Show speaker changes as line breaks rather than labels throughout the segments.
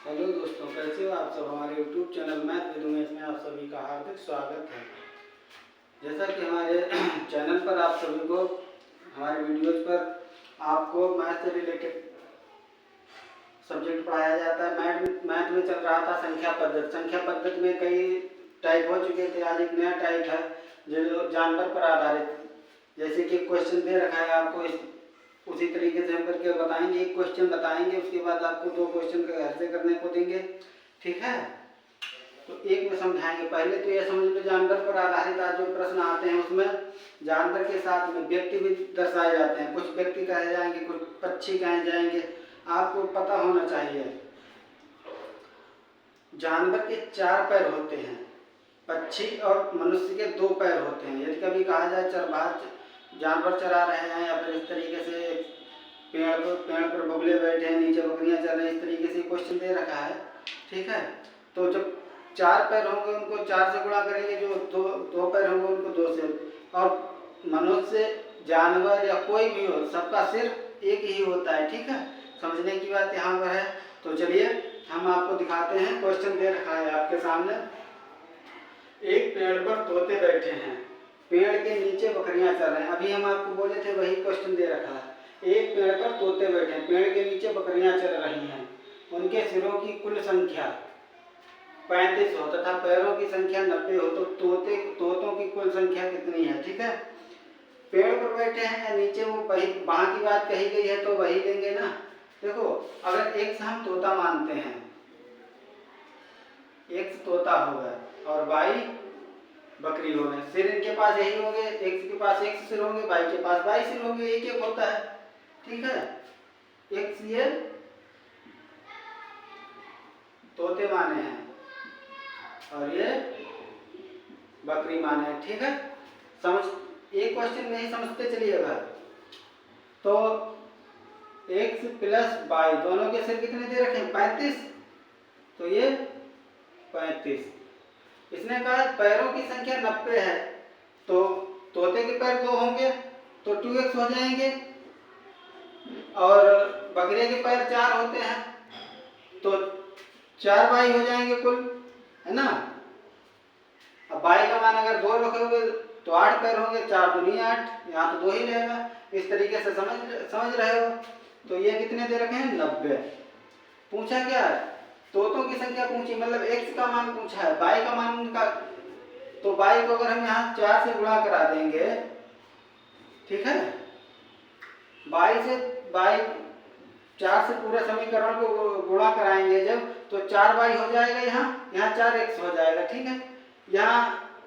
Hello दोस्तों, कैसे हो आप सब। हमारे YouTube channel math with Umesh में आप सभी का हार्दिक स्वागत है। जैसा कि हमारे चैनल पर आप सभी को हमारे वीडियोज पर आपको मैथ से रिलेटेड सब्जेक्ट पढ़ाया जाता है। मैथ में चल रहा था संख्या पद्धति। संख्या पद्धति में कई टाइप हो चुके थे, आज एक नया टाइप है जो जानवर पर आधारित। जैसे कि क्वेश्चन दे रखा है आपको, उसी तरीके से हम करके बताएंगे। एक क्वेश्चन बताएंगे, उसके बाद आपको 2 क्वेश्चन का घर से करने को देंगे, ठीक है। तो एक में समझाएंगे। पहले तो यह समझ लो, जानवर पर आधारित आज जो प्रश्न आते हैं उसमें जानवर के साथ में व्यक्ति भी दर्शाए जाते हैं। कुछ व्यक्ति कहे जाएंगे, कुछ पक्षी कहे जाएंगे, आपको पता होना चाहिए। जानवर के 4 पैर होते हैं, पक्षी और मनुष्य के 2 पैर होते हैं। यदि कभी कहा जाए चरवाहा जानवर चरा रहे हैं, या फिर इस तरीके से पेड़ पर बगुले बैठे हैं, नीचे बकरियां चल रही हैं, इस तरीके से क्वेश्चन दे रखा है, ठीक है। तो जब 4 पैर होंगे उनको 4 से गुणा करेंगे, जो दो पैर होंगे उनको 2 से। और मनुष्य, जानवर या कोई भी हो, सबका सिर्फ एक ही होता है, ठीक है। समझने की बात यहाँ पर है। तो चलिए हम आपको दिखाते हैं। क्वेश्चन दे रखा है आपके सामने, एक पेड़ पर तोते बैठे हैं, पेड़ के नीचे बकरियां चल रहे हैं। अभी हम आपको बोले थे वही क्वेश्चन दे रखा है। एक पेड़ पर तोते बैठे हैं, पेड़ के नीचे बकरियां चल रही हैं, उनके सिरों की कुल संख्या 35 हो तथा पैरों की संख्या 90 हो, तो तोतों की कुल संख्या कितनी है, ठीक है। पेड़ पर बैठे हैं या नीचे, वो वहां की बात कही गई है तो वही लेंगे ना। देखो, अगर एक से हम तोता मानते हैं, एक तोता होगा और बाई बकरी हो गए, सिर इनके पास यही होंगे, एक के पास एक सिर होंगे, बाई के पास 22 सिर होंगे, एक एक होता है, ठीक है। एक ये तोते माने हैं और ये बकरी माने हैं, ठीक है। समझ, एक क्वेश्चन में ही समझते चलिएगा। तो x प्लस बाई, दोनों के सिर कितने दे रखे हैं 35, तो ये 35। इसने कहा पैरों की संख्या 90 है, तो तोते के पैर 2 होंगे तो 2x हो जाएंगे, और बकरे के पैर 4 होते हैं तो 4 बाई हो जाएंगे कुल, है ना। अब बाई का मान अगर 2 रखोगे तो 8 पैर होंगे, 4 दूनी 8, यहाँ तो 2 ही रहेगा। इस तरीके से समझ रहे हो। तो ये कितने दे रखे हैं 90। पूछा क्या है, तोतों की संख्या पूछी, मतलब x का मान पूछा है, बाई का मान का। तो बाई को अगर हम यहाँ 4 से गुणा करा देंगे, ठीक है, बाई 4 से पूरे समीकरण को गुणा कराएंगे जब, तो 4 बाई हो जाएगा, यहाँ 4x हो जाएगा, ठीक है। यहाँ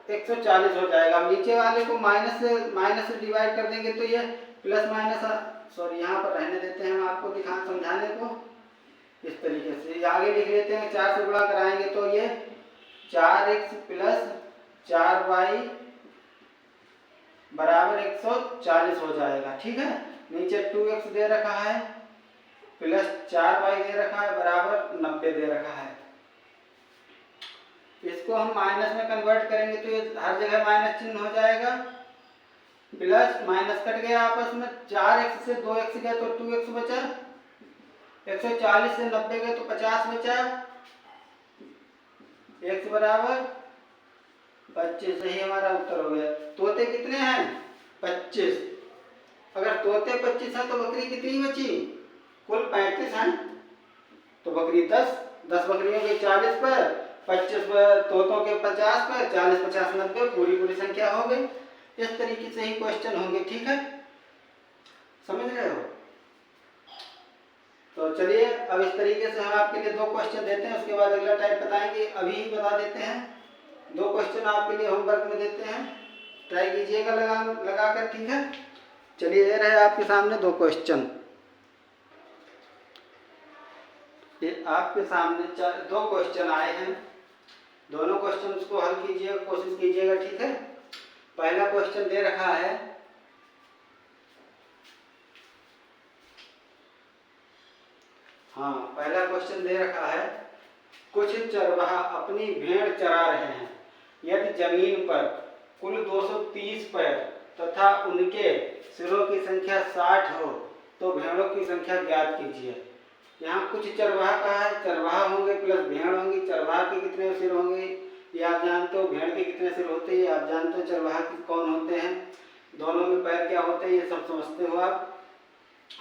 140 हो जाएगा। नीचे वाले को माइनस से डिवाइड कर देंगे तो ये प्लस माइनस, सॉरी यहाँ पर रहने देते हैं, हम आपको समझाने को। इस तरीके से आगे लिख लेते हैं, 4 से गुणा कराएंगे तो ये 4x प्लस 4y बराबर 140 हो जाएगा, ठीक है। नीचे 2x दे रखा है, प्लस 4y दे रखा है, बराबर 90 दे रखा है। इसको हम माइनस में कन्वर्ट करेंगे तो ये हर जगह माइनस चिन्ह हो जाएगा, प्लस माइनस कट गया आपस में, 4x से 2x गया तो 2x बचा, 140 से 90 गए तो 50 बचा, x बराबर 25। सही हमारा उत्तर हो गया। तोते कितने हैं 25। अगर तोते 25 हैं तो बकरी कितनी बची, कुल 35 हैं, तो बकरी 10 बकरियों के 40 पर, 25 पर तोतों के 50 पर, 40 50 90 पूरी संख्या हो गई। इस तरीके से ही क्वेश्चन होंगे, ठीक है। समझ रहे हो। तो चलिए अब इस तरीके से हम आपके लिए 2 क्वेश्चन देते हैं, उसके बाद अगला टाइप बताएंगे। अभी ही बता देते हैं, 2 क्वेश्चन आपके लिए होमवर्क में देते हैं, ट्राई कीजिएगा लगा कर, ठीक है। चलिए ये रहे आपके सामने 2 क्वेश्चन। ये आपके सामने 2 क्वेश्चन आए हैं, दोनों क्वेश्चन को हल कीजिएगा, कोशिश कीजिएगा, ठीक है। पहला क्वेश्चन दे रखा है, पहला क्वेश्चन दे रखा है, कुछ चरवाहा अपनी भेड़ चरा रहे हैं, यदि जमीन पर कुल 230 पैर तथा उनके सिरों की संख्या 60 हो तो भेड़ों की संख्या ज्ञात कीजिए। यहाँ कुछ चरवाहा का है, चरवाहा होंगे प्लस भेड़ होंगी। चरवाहा के कितने सिर होंगे ये आप जानते हो, भेड़ के कितने सिर होते हैं ये आप जानते हो, चरवाहा के कौन होते हैं, दोनों के पैर क्या होते हैं ये सब समझते हो आप।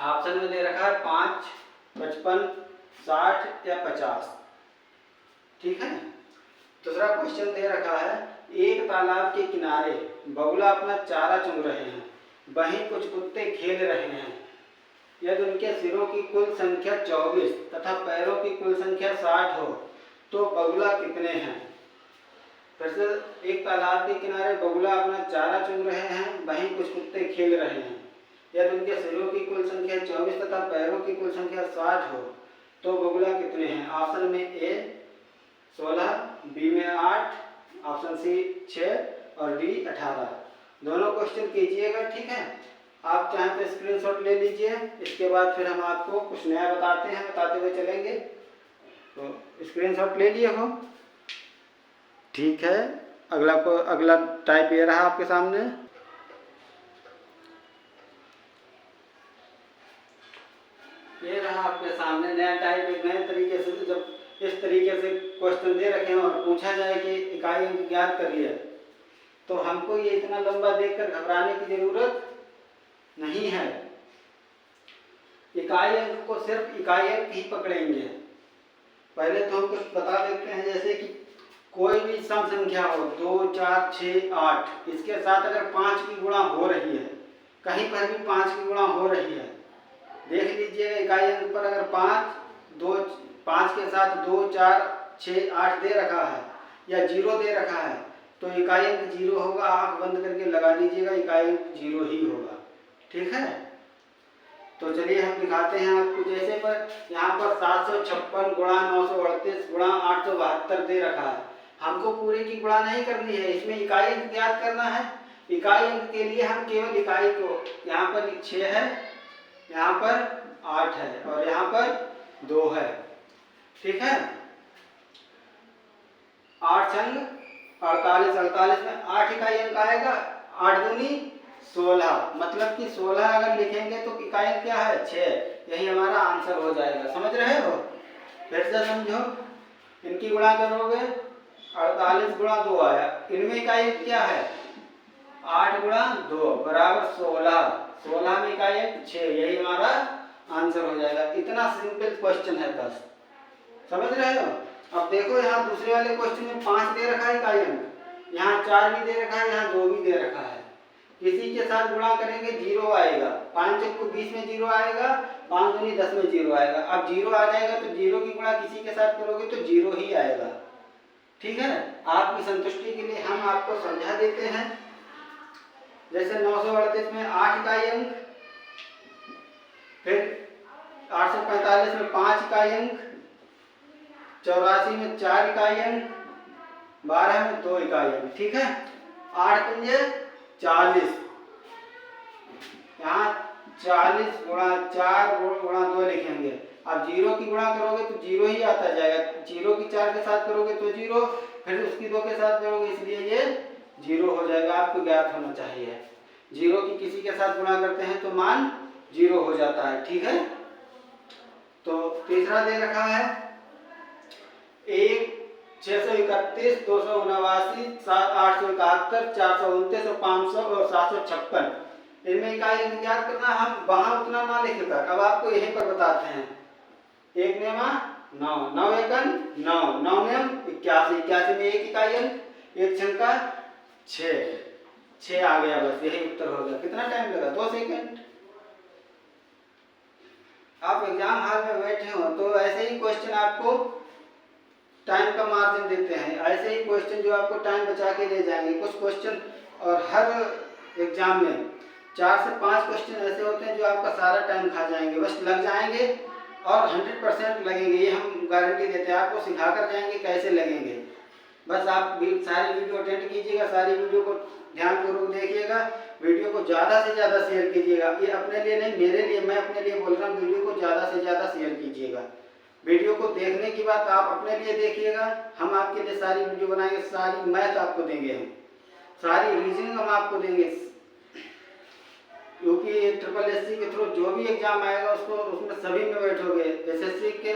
ऑप्शन में दे रखा है 5, 55, 60 या 50। ठीक है। दूसरा क्वेश्चन दे रखा है, एक तालाब के किनारे बगुला अपना चारा चुग रहे हैं, वहीं कुछ कुत्ते खेल रहे हैं। यदि उनके सिरों की कुल संख्या 24 तथा पैरों की कुल संख्या 60 हो तो बगुला कितने हैं। फिर से, एक तालाब के किनारे बगुला अपना चारा चुग रहे हैं, वहीं कुछ कुत्ते खेल रहे हैं। यदि उनके सिरों की कुल संख्या 24 तथा पैरों की कुल संख्या 60 हो तो बगुला कितने हैं। ऑप्शन में ए 16, बी में 8, ऑप्शन सी 6 और डी 18। दोनों क्वेश्चन कीजिएगा। ठीक है। आप चाहें तो स्क्रीनशॉट ले लीजिए, इसके बाद फिर हम आपको कुछ नया बताते हुए चलेंगे। तो स्क्रीनशॉट ले लिए हो। ठीक है। अगला टाइप ये रहा आपके सामने। ये रहा आपके सामने नया टाइप, एक नए तरीके से। जब इस तरीके से क्वेश्चन दे रखे हैं और पूछा जाए कि इकाई अंक ज्ञात करिए, तो हमको ये इतना लंबा देखकर घबराने की जरूरत नहीं है। इकाई अंक को सिर्फ इकाई अंक ही पकड़ेंगे। पहले तो हम कुछ बता देते हैं, जैसे कि कोई भी सम संख्या हो 2, 4, 6, 8, इसके साथ अगर 5 की गुणा हो रही है, कहीं पर भी 5 की गुणा हो रही है, देख लीजिएगा इकाई अंक पर अगर 5 के साथ 2, 4, 6, 8 दे रखा है या 0 दे रखा है तो इकाई अंक 0 होगा। आंख बंद करके लगा लीजिएगा, इकाई अंक 0 ही होगा। ठीक है। तो चलिए हम दिखाते हैं आपको। जैसे पर यहाँ पर 756 गुणा 938 गुणा 872 दे रखा है, हमको पूरे की गुणा नहीं करनी है, इसमें इकाई अंक ज्ञात करना है। इकाई अंक के लिए हम केवल इकाई को, यहाँ पर 6 है, यहाँ पर 8 है और यहाँ पर 2 है। ठीक है। 8 छंग 48, 48 में 8 इकाई अंक आएगा। 8 दूनी 16, मतलब कि 16 अगर लिखेंगे तो इकाई अंक क्या है 6। यही हमारा आंसर हो जाएगा। समझ रहे हो। फिर से समझो, इनकी गुणा करोगे 48 गुणा 2 आया, इनमें इकाई अंक क्या है 8 गुणा 2 बराबर 16, 16 में इकाई अंक 6, यही हमारा आंसर हो जाएगा। इतना सिंपल क्वेश्चन है बस। समझ रहे हो। अब देखो यहाँ दूसरे वाले क्वेश्चन में 5 दे रखा है इकाई अंक, यहाँ 4 भी दे रखा है, यहाँ 2 भी दे रखा है। किसी के साथ गुणा करेंगे 0 आएगा, 5 को 20 में 0 आएगा, 5 दूनी 10 में 0 आएगा। अब 0 आ जाएगा तो 0 की गुणा किसी के साथ करोगे तो 0 ही आएगा। ठीक है। आपकी संतुष्टि के लिए हम आपको समझा देते हैं। जैसे 938 में 8 इकाई अंक, फिर 845 में 5 इकाई अंक, 84 में 4 इकाई अंक, 12 में 2 इकाई अंक। ठीक है। 8 पंजे 40, यहाँ 40 गुणा 4 गुणा 2 लिखेंगे। अब 0 की गुणा करोगे तो 0 ही आता जाएगा, 0 की 4 के साथ करोगे तो 0, फिर उसकी 2 के साथ करोगे, इसलिए ये 0 हो जाएगा। आपको ज्ञात होना चाहिए। 0 की किसी के साथ गुणा करते हैं तो मान 0 हो जाता है। ठीक है। तो तीसरा दे रखा है 1, 631, 279, 871, 429 और 500 और 756, इनमें इकाई अंक ज्ञात करना। हम वहां उतना ना लिखकर अब आपको यहीं पर बताते हैं। 1 नेमा 9, 9 एकन 9, 9 नेम 81, 81 में 1 इकाई अंक, 1 छंका 6 आ गया। बस यही उत्तर हो गया। कितना टाइम लगा 2 सेकंड। आप एग्जाम हॉल में बैठे हो तो ऐसे ही क्वेश्चन आपको टाइम का मार्जिन देते हैं, ऐसे ही क्वेश्चन जो आपको टाइम बचा के ले जाएंगे। कुछ क्वेश्चन और हर एग्जाम में 4 से 5 क्वेश्चन ऐसे होते हैं जो आपका सारा टाइम खा जाएंगे, बस लग जाएंगे और 100% लगेंगे, ये हम गारंटी देते हैं। आपको सिखा कर जाएंगे कैसे लगेंगे। बस आप सारी वीडियो अटेंड कीजिएगा, सारी वीडियो को ध्यानपूर्वक देखिएगा, वीडियो को ज़्यादा से ज़्यादा शेयर कीजिएगा। ये अपने लिए नहीं, मेरे लिए, मैं अपने लिए बोल रहा हूँ, वीडियो को ज़्यादा से ज़्यादा शेयर कीजिएगा। वीडियो को देखने की बात आप अपने लिए देखिएगा, हम आपके लिए सारी वीडियो बनाएंगे, सारी मैथ आपको देंगे, हम सारी रीजनिंग हम आपको देंगे। क्योंकि ट्रिपल एससी के थ्रू जो भी एग्जाम आएगा उसको उसमें सभी में बैठोगे। एसएससी के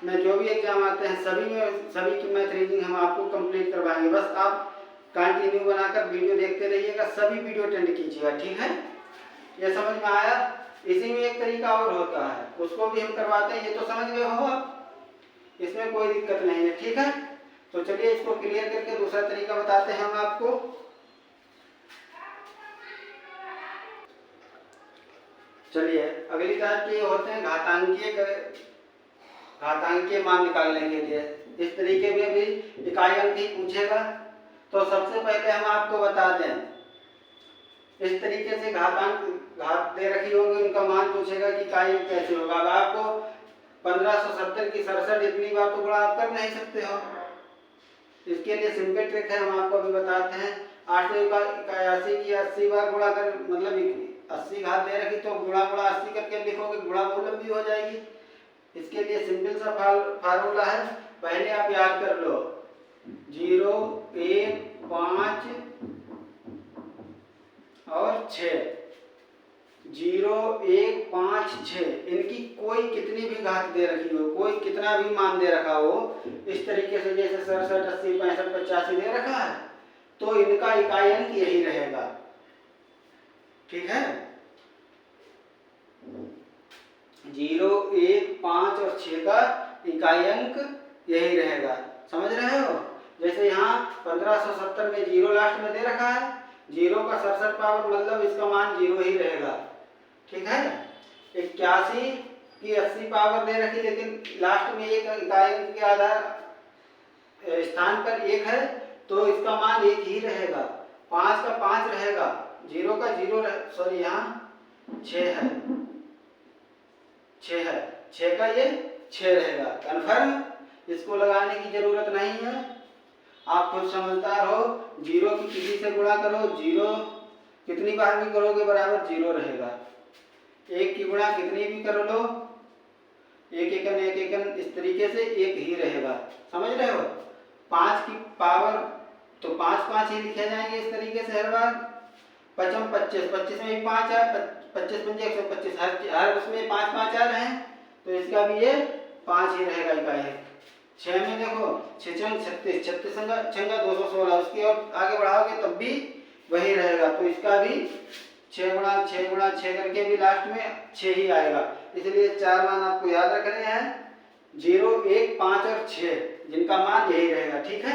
में जो भी एग्जाम आते हैं सभी की मैथ रीजनिंग हम आपको कंप्लीट करवाएंगे। बस आप कंटिन्यू बनाकर वीडियो देखते रहिएगा, सभी वीडियो अटेंड कीजिएगा, ठीक है। ये समझ में आया। इसी में एक तरीका और होता है, उसको भी हम करवाते हैं। ये तो समझ गए हो आप, इसमें कोई दिक्कत नहीं है, ठीक है। तो चलिए इसको क्लियर करके दूसरा तरीका बताते हैं हम आपको। चलिए अगली टाइप के होते हैं घातांकीय मान निकालने के लिए। इस तरीके में भी इकाई अंक ही पूछेगा। तो सबसे पहले हम आपको बता दें, इस तरीके से घात दे रखी होगी, उनका मान पूछेगा कि इकाई अंक कैसे होगा। अब आपको 1570 की 67 इतनी बार तो गुणा आप कर नहीं सकते हो। इसके लिए सिंपल ट्रिक है, हम आपको अभी बताते हैं। 881 की 80 बार गुणा कर, मतलब 80 घात दे रखी तो गुणा 80 करके लिखोगे, गुणा बहुत लंबी हो जाएगी। इसके लिए सिंपल सा फार्मूला है, पहले आप याद कर लो। 0, 1, 5 और 6। 0, 1, 5, 6 इनकी कोई कितनी भी घात दे रखी हो, कोई कितना भी मान दे रखा हो, इस तरीके से जैसे 67, 80, 65, 85 दे रखा है, तो इनका इकाई अंक यही रहेगा, ठीक है। 0, 1, 5 और 6 का इकाई अंक यही रहेगा, समझ रहे हो। जैसे यहाँ 1570 में 0 लास्ट में दे रखा है, 0 का 67 पावर, मतलब इसका मान 0 ही रहेगा, ठीक है। 81 की 80 पावर दे रखी, लेकिन लास्ट में एक इकाई अंक के आधार स्थान पर 1 है, तो इसका मान 1 ही रहेगा। 5 का 5 रहेगा, 0 का 0, सॉरी यहाँ 6 है, 6 है, 6 का ये 6 रहेगा। कन्फर्म, इसको लगाने की जरूरत नहीं है, आप खुद समझदार हो। 0 की किसी से गुणा करो, 0 कितनी बार भी करोगे बराबर 0 रहेगा। 1 की गुणा कितनी भी कर लो, 1 एकन इस तरीके से 1 ही रहेगा, समझ रहे हो। 5 की पावर तो 5 5 ही लिखे जाएंगे इस तरीके से हर बार। 5 25, 25 में 5 है, 25 पंजे 125, हर उसमें 5 5 आ रहे हैं, तो इसका भी ये 5 ही रहेगा इकाई। 6 में देखो 6 6 36, 36 छंगा 216, उसकी और आगे बढ़ाओगे तब भी वही रहेगा, तो इसका भी 6 गुणा 6 करके भी लास्ट में 6 ही आएगा। इसलिए 4 मान आपको याद रखने हैं, 0, 1, 5 और 6, जिनका मान यही रहेगा, ठीक है।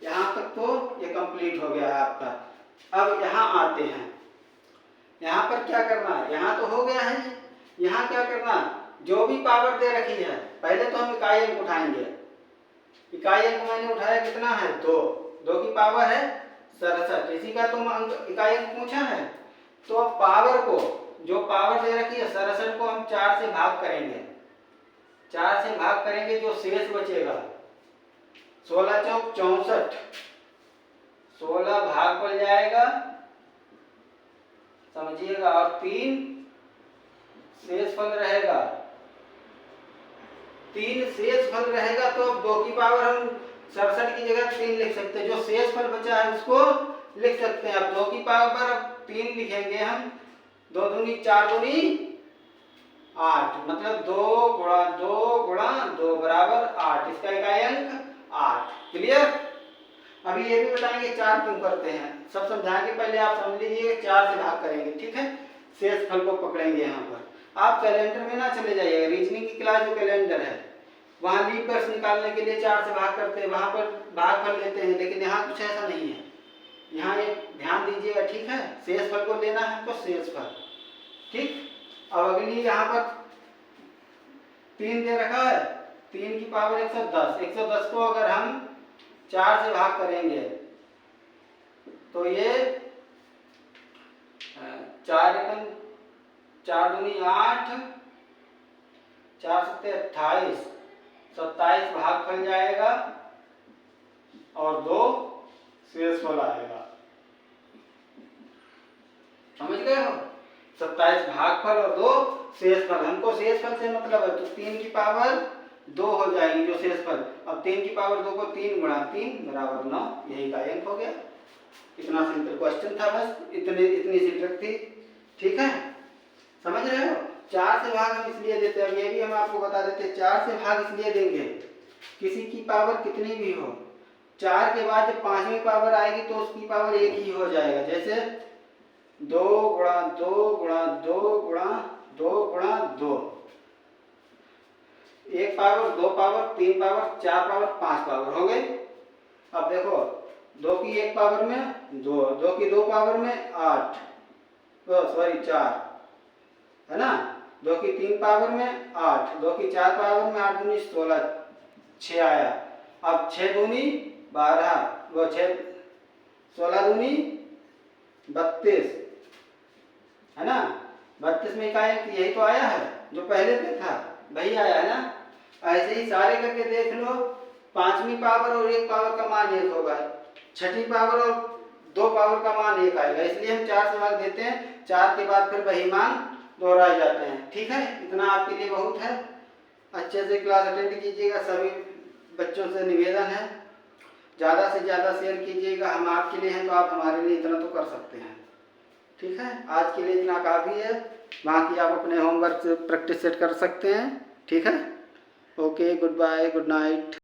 यहाँ तक तो ये कंप्लीट हो गया है आपका। अब यहाँ आते हैं, यहाँ पर क्या करना है, यहाँ तो हो गया है, यहाँ क्या करना, जो भी पावर दे रखी है, पहले तो हम इकाई अंक उठाएंगे। इकाई अंक मैंने उठाया, कितना है 2, 2 की पावर है 67, इसी का तुम इकाई अंक पूछा है। तो अब पावर को, जो पावर दे रखी है 67 को हम 4 से भाग करेंगे, 4 से भाग करेंगे, जो शेष बचेगा 16 चौक 64, 16 भाग पड़ जाएगा, समझिएगा, और 3 शेष फल रहेगा, 3 शेष फल रहेगा। तो अब 2 की पावर हम 67 की जगह 3 लिख सकते हैं, जो शेष फल बचा है उसको लिख सकते हैं। अब 2 की पावर पर अब 3 लिखेंगे हम, 2 दूनी 4 दूनी 8, मतलब 2 गुणा 2 बराबर 8, इसका इकाई अंक 8। क्लियर। अभी ये भी बताएंगे 4 क्यों करते हैं, सब समझाएंगे, पहले आप समझ लीजिए 4 से भाग करेंगे, ठीक है। शेष फल को पकड़ेंगे। यहाँ पर आप कैलेंडर में ना चले जाइएगा, रीजनिंग की क्लास जो कैलेंडर है वहाँ लीप वर्ष निकालने के लिए 4 से भाग करते हैं, वहाँ पर भागफल लेते हैं, लेकिन यहाँ कुछ ऐसा नहीं है। यहाँ ये ध्यान दीजिएगा, ठीक है। शेष फल को लेना है हमको, शेष फल, ठीक। अब अगली यहाँ पर 3 दे रखा है, 3 की पावर 110, 110 को अगर हम 4 से भाग करेंगे तो ये 4 दूनी 8, 4 सत्ते 28, 27 भागफल जाएगा और 2 शेषफल आएगा, समझ गए हो। 27 भागफल और 2 शेषफल, हमको शेषफल से मतलब है, तो 3 की पावर 2 हो जाएगी जो शेषफल। अब 3 की पावर 2 को 3 गुणा 3 बराबर 9, यही का अंक हो गया। इतना सिंपल क्वेश्चन था, बस इतनी सी ट्रिक थी, ठीक है। समझ रहे हो? 4 से भाग हम इसलिए देते हैं, अब ये भी हम आपको बता देते हैं, 4 से भाग इसलिए देंगे, किसी की पावर कितनी भी हो, 4 के बाद जब 5वीं पावर आएगी तो उसकी पावर 1 ही हो जाएगा। जैसे 2 गुणा 2 गुणा 2 गुणा 2 गुणा 2, 1 power 2 power 3 power 4 power 5 power हो गई। अब देखो 2 की 1 पावर में 2, 2 की 2 पावर में 8, सॉरी 4 है ना, 2 की 3 पावर में 8, 2 की 4 पावर में 8 दूनी 16, 6 आया। अब 6 दूनी 12, वो 6 16 दूनी 32 है ना, 32 में का एक यही तो आया है जो पहले पे था, वही आया है ना। ऐसे ही सारे करके देख लो, 5वीं पावर और 1 पावर का मान 1 होगा, 6ठी पावर और 2 पावर का मान 1 आएगा, इसलिए हम 4 से भाग देते हैं, 4 के बाद फिर वही मान दोहराए जाते हैं। ठीक है, इतना आपके लिए बहुत है। अच्छे से क्लास अटेंड कीजिएगा, सभी बच्चों से निवेदन है, ज़्यादा से ज़्यादा शेयर कीजिएगा, हम आपके लिए हैं तो आप हमारे लिए इतना तो कर सकते हैं। ठीक है, आज के लिए इतना काफ़ी है, बाकी आप अपने होमवर्क से प्रैक्टिस सेट कर सकते हैं। ठीक है, okay, good bye, good night.